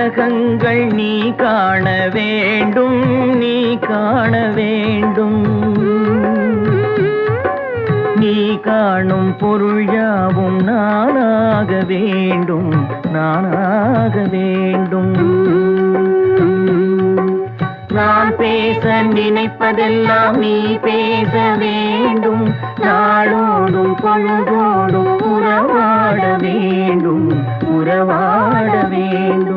உலகங்கள் நீ காண வேண்டும், நீ காண வேண்டும். நீ காணும் பொருள் யாவும் நானாக வேண்டும், நானாக வேண்டும். நான் பேச நினைப்பதெல்லாம் நீ பேச வேண்டும். நாளோடும் பொழுதோடும் உறவாட வேண்டும், உறவாட வேண்டும்.